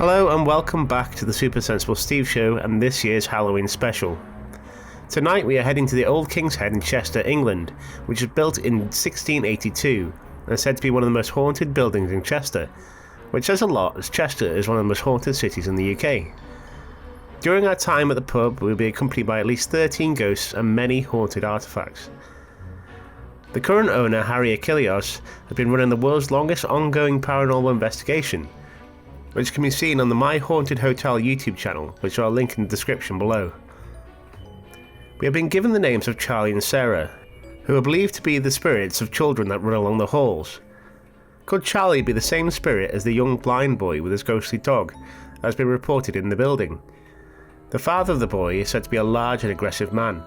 Hello and welcome back to the Supersensible Steve Show and this year's Halloween special. Tonight we are heading to the Old Kings Head in Chester, England, which was built in 1682 and is said to be one of the most haunted buildings in Chester, which says a lot as Chester is one of the most haunted cities in the UK. During our time at the pub we will be accompanied by at least 13 ghosts and many haunted artefacts. The current owner, Harry Achilleos, has been running the world's longest ongoing paranormal investigation, which can be seen on the myhauntedhotel YouTube channel, which I'll link in the description below. We have been given the names of Charlie and Sarah, who are believed to be the spirits of children that run along the halls. Could Charlie be the same spirit as the young blind boy with his ghostly dog, as has been reported in the building? The father of the boy is said to be a large and aggressive man,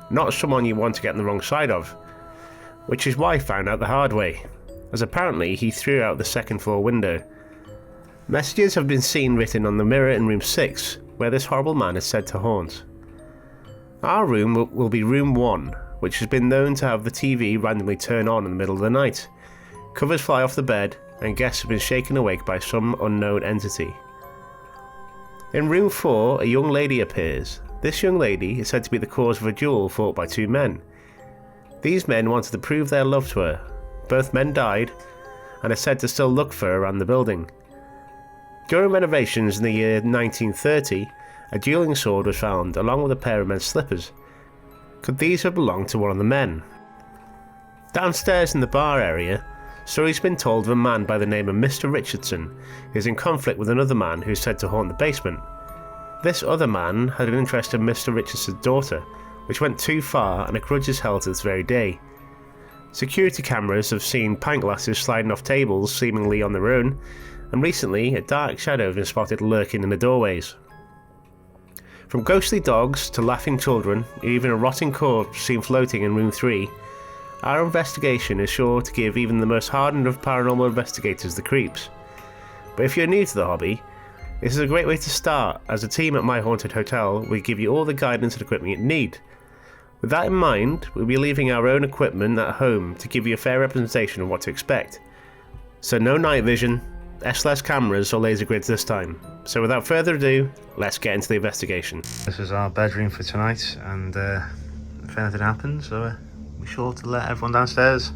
not someone you want to get on the wrong side of, which his wife found out the hard way, as apparently he threw out the second floor window. Messages have been seen written on the mirror in room 6, where this horrible man is said to haunt. Our room will be room 1, which has been known to have the TV randomly turn on in the middle of the night. Covers fly off the bed, and guests have been shaken awake by some unknown entity. In room 4, a young lady appears. This young lady is said to be the cause of a duel fought by two men. These men wanted to prove their love to her. Both men died, and are said to still look for her around the building. During renovations in the year 1930, a dueling sword was found along with a pair of men's slippers. Could these have belonged to one of the men? Downstairs in the bar area, stories have been told of a man by the name of Mr. Richardson who is in conflict with another man who is said to haunt the basement. This other man had an interest in Mr. Richardson's daughter, which went too far and a grudge is held to this very day. Security cameras have seen pint glasses sliding off tables seemingly on their own, and recently a dark shadow has been spotted lurking in the doorways. From ghostly dogs to laughing children, even a rotting corpse seen floating in room 3, our investigation is sure to give even the most hardened of paranormal investigators the creeps. But if you're new to the hobby, this is a great way to start, as the team at My Haunted Hotel will give you all the guidance and equipment you need. With that in mind, we'll be leaving our own equipment at home to give you a fair representation of what to expect. So no night vision, SLS cameras or laser grids this time. So without further ado, let's get into the investigation. This is our bedroom for tonight, and if anything happens, be sure to let everyone downstairs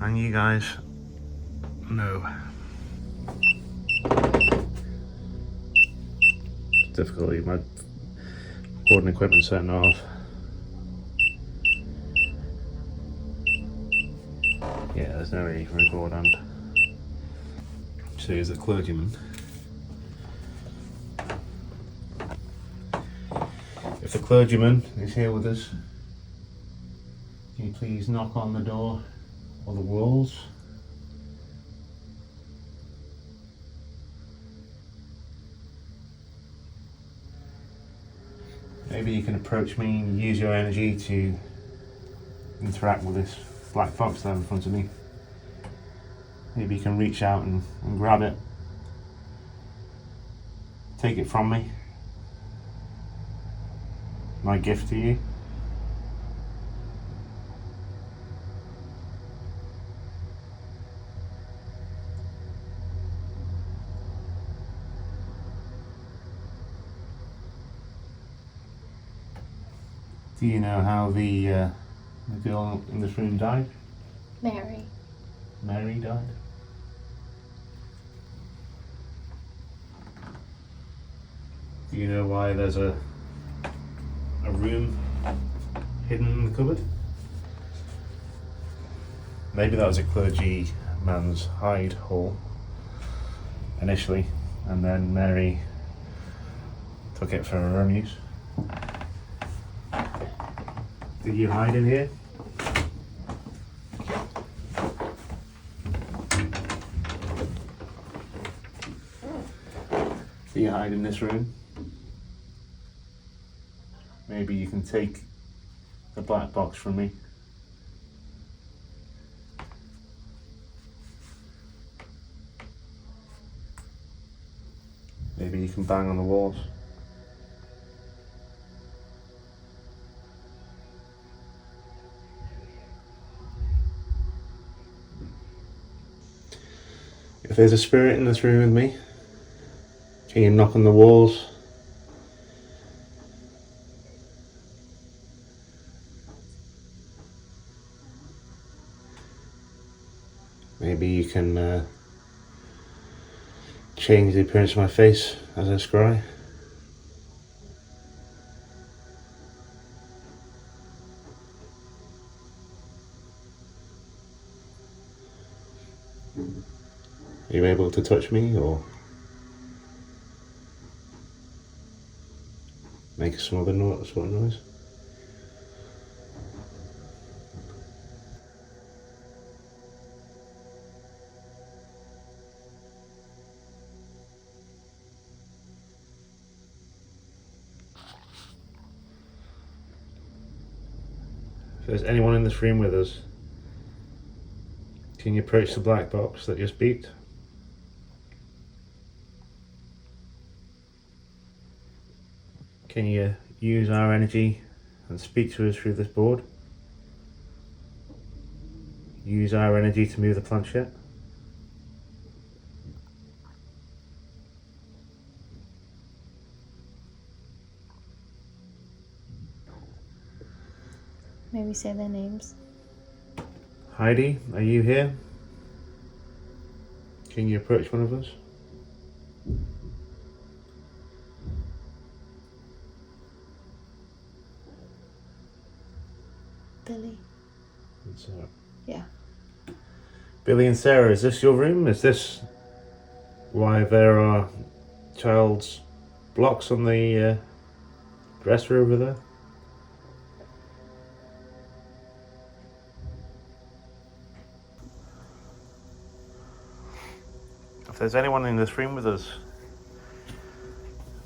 and you guys know. It's difficult, my recording equipment's setting off. Yeah, there's no way you can record and so here's the clergyman. If the clergyman is here with us, can you please knock on the door or the walls? Maybe you can approach me and use your energy to interact with this black fox there in front of me. Maybe you can reach out and grab it. Take it from me. My gift to you. Do you know how the girl in this room died? Mary. Mary died? Do you know why there's a room hidden in the cupboard? Maybe that was a clergyman's hide hole initially, and then Mary took it for her own use. Did you hide in here? Do you hide in this room? Maybe you can take the black box from me. Maybe you can bang on the walls. If there's a spirit in this room with me, Can you knock on the walls? Maybe you can change the appearance of my face as I scry. Are you able to touch me or make some other sort of noise? If there's anyone in this room with us, can you approach the black box that just beeped? Can you use our energy and speak to us through this board? Use our energy to move the planchette? Maybe say their names. Heidi, are you here? Can you approach one of us? Billy. And Sarah. Yeah. Billy and Sarah, is this your room? Is this why there are child's blocks on the dresser over there? If there's anyone in this room with us,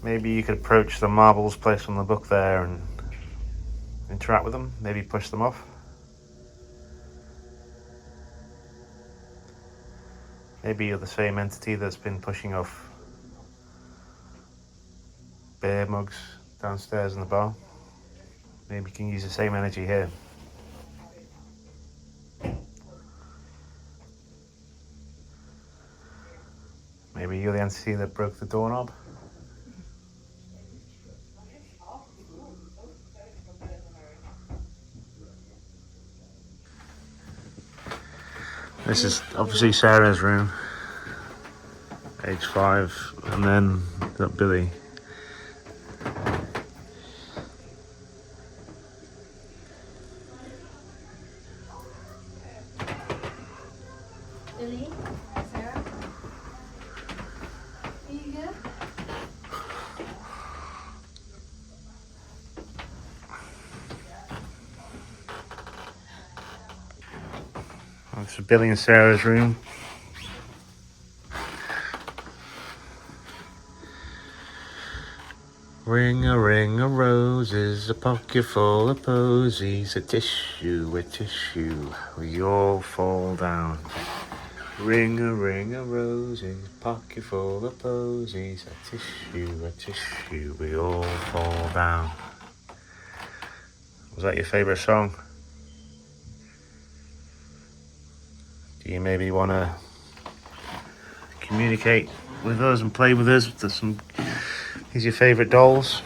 maybe you could approach the marbles placed on the book there and interact with them, maybe push them off. Maybe you're the same entity that's been pushing off beer mugs downstairs in the bar. Maybe you can use the same energy here. Maybe you're the entity that broke the doorknob. This is obviously Sarah's room, age 5, and then got Billy. Billy? Sarah? Are you good? This is Billy and Sarah's room. Ring a roses, a pocket full of posies, a tissue, we all fall down. Ring a roses, pocket full of posies, a tissue, we all fall down. Was that your favourite song? Do you maybe want to communicate with us and play with us? These your favourite dolls?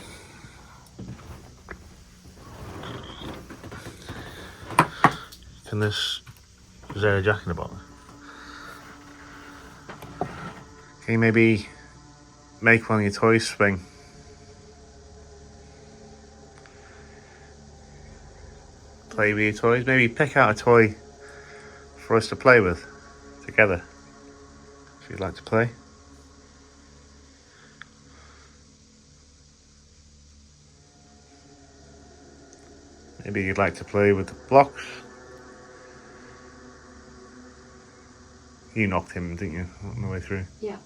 Is there a Jack in the Box? Can you maybe make one of your toys swing? Play with your toys? Maybe pick out a toy for us to play with together, if you'd like to play. Maybe you'd like to play with the blocks. You knocked him, didn't you, on the way through? Yeah.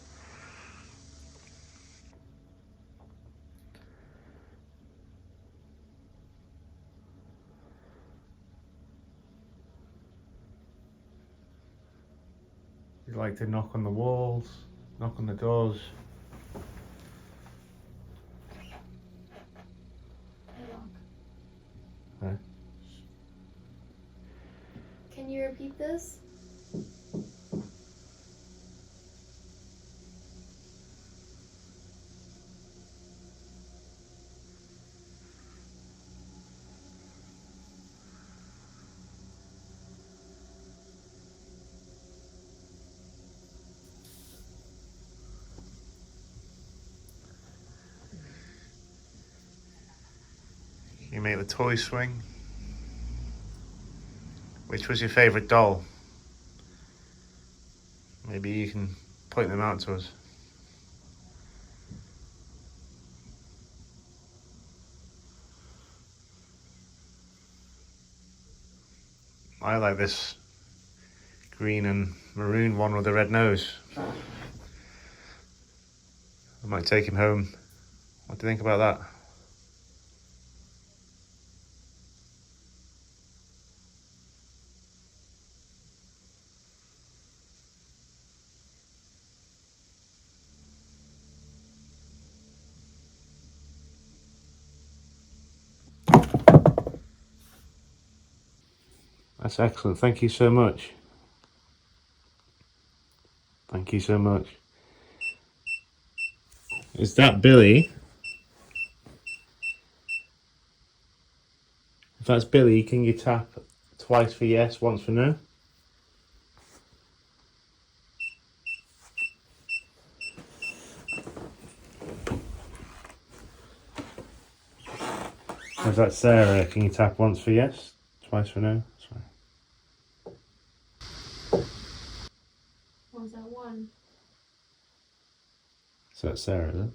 You'd like to knock on the walls, knock on the doors. Huh? Can you repeat this? You make the toy swing. Which was your favourite doll? Maybe you can point them out to us. I like this green and maroon one with a red nose. I might take him home. What do you think about that? That's excellent. Thank you so much. Thank you so much. Is that Billy? If that's Billy, can you tap twice for yes, once for no? Or is that Sarah? Can you tap once for yes, twice for no? Sorry. What was that one? Is that Sarah, is it?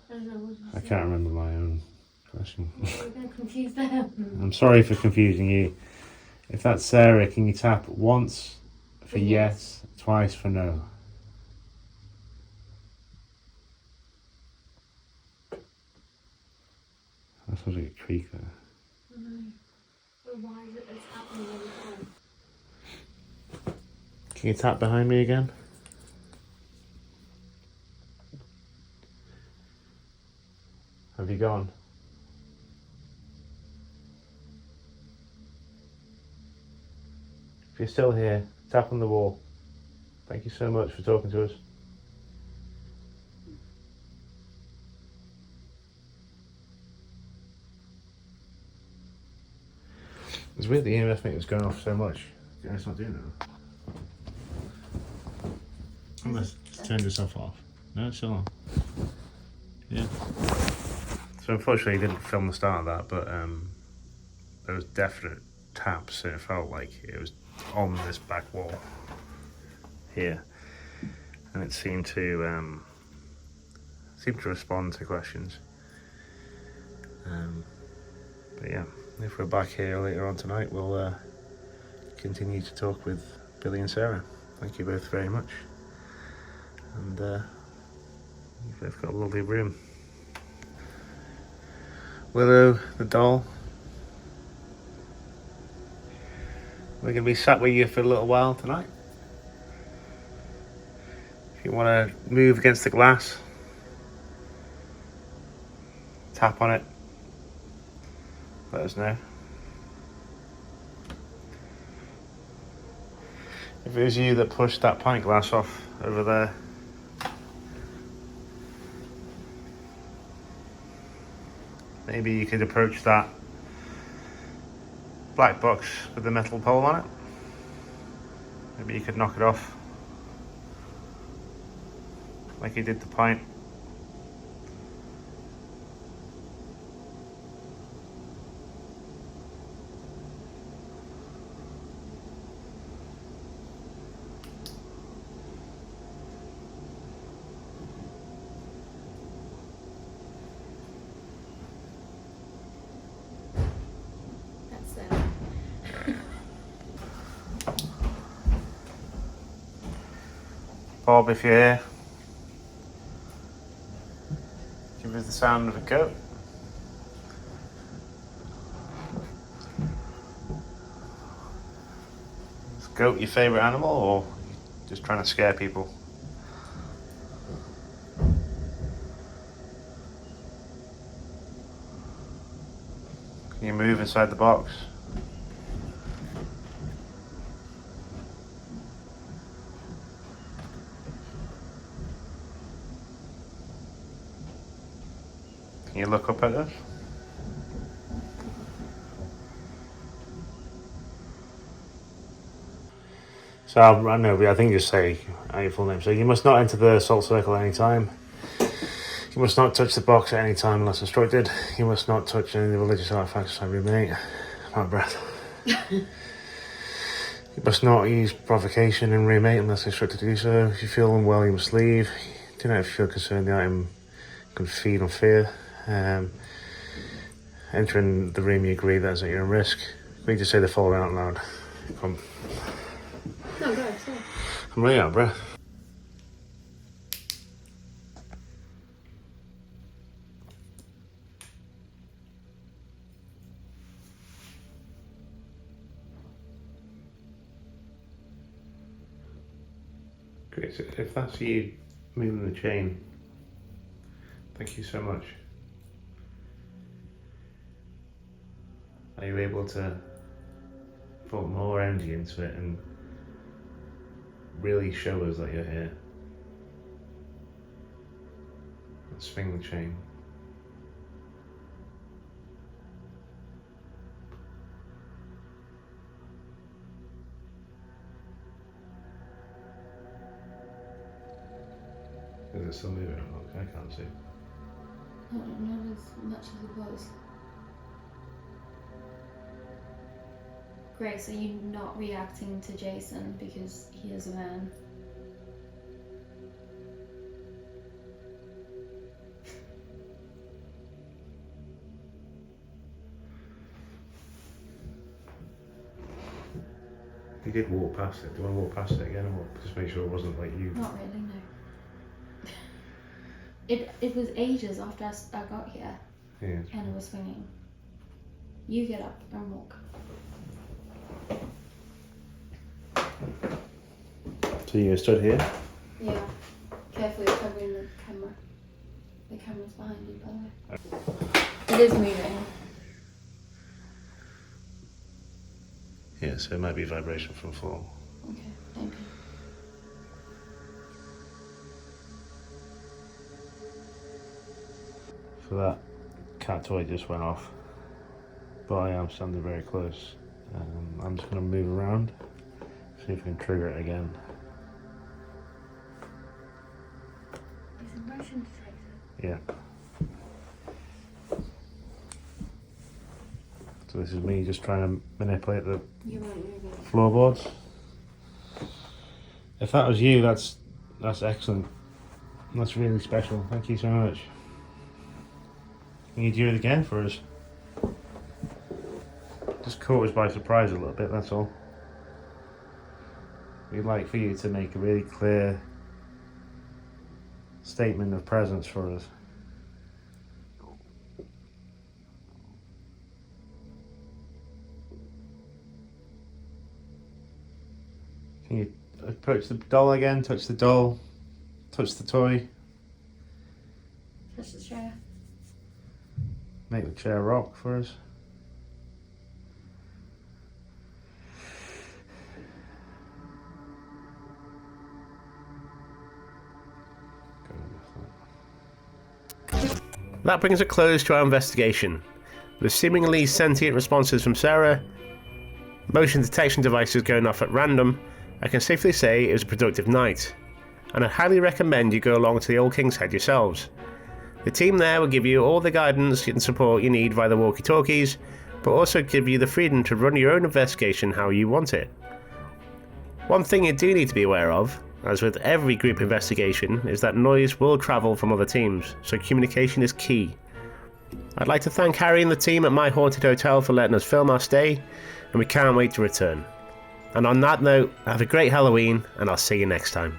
I don't know. What did you I say? can't remember my own question. We're going to confuse them. I'm sorry for confusing you. If that's Sarah, can you tap once for yes, twice for no? That's what a creak there. I know. But why is it it's happening every time? Can you tap behind me again? Have you gone? If you're still here, tap on the wall. Thank you so much for talking to us. It's weird the EMF thing was going off so much. Yeah, it's not doing it. Unless it's turned itself off. No, it's still on. Yeah. So unfortunately, I didn't film the start of that, but there was definite taps. And it felt like it was on this back wall here, and it seemed to respond to questions. But yeah, if we're back here later on tonight, we'll continue to talk with Billy and Sarah. Thank you both very much, and you've both got a lovely room. Willow, the doll, we're going to be sat with you for a little while tonight. If you want to move against the glass, tap on it, let us know. If it was you that pushed that pint glass off over there, maybe you could approach that black box with the metal pole on it. Maybe you could knock it off like you did the pint. That's them. Bob, if you're here, give us the sound of a goat. Is goat your favourite animal, or just trying to scare people? Can you move inside the box? Can you look up at us? So I know, but I think just say your full name. So you must not enter the Salt Circle at any time. You must not touch the box at any time unless instructed. You must not touch any of the religious artifacts I remain. I'm out of breath. You must not use provocation in remate unless instructed to do so. If you feel unwell, you must leave. Do not feel concerned the item can feed on fear. Entering the room, you agree that is at your own risk. Agree to say the following out loud. Come. No, go, sorry. I'm really out of breath. Great, so if that's you moving the chain, thank you so much. Are you able to put more energy into it and really show us that you're here? And swing the chain. Is it still moving? I can't see. Not as much as it was. Grace, are you not reacting to Jason because he is a man? You did walk past it. Do you want to walk past it again or just make sure it wasn't like you? Not really, no. It was ages after I got here, Yeah. and it was swinging. You get up and walk. So you stood here? Yeah. Carefully covering the camera. The camera's behind you, by the way. It is moving. Yeah, so it might be vibration from floor. Okay, thank you. So that cat toy just went off, but I am standing very close. I'm just going to move around, see if I can trigger it again. Is it motion detector? Yeah. So this is me just trying to manipulate the You won't move it. floorboards. If that was you, that's excellent. That's really special. Thank you so much. Can you do it again for us? Just caught us by surprise a little bit, that's all. We'd like for you to make a really clear statement of presence for us. Can you approach the doll again? Touch the doll. Touch the toy. Touch the chair. Make the chair rock for us. That brings a close to our investigation. With seemingly sentient responses from Sarah, motion detection devices going off at random, I can safely say it was a productive night, and I highly recommend you go along to the Old King's Head yourselves. The team there will give you all the guidance and support you need via the walkie-talkies, but also give you the freedom to run your own investigation how you want it. One thing you do need to be aware of, as with every group investigation, is that noise will travel from other teams, so communication is key. I'd like to thank Harry and the team at My Haunted Hotel for letting us film our stay, and we can't wait to return. And on that note, have a great Halloween, and I'll see you next time.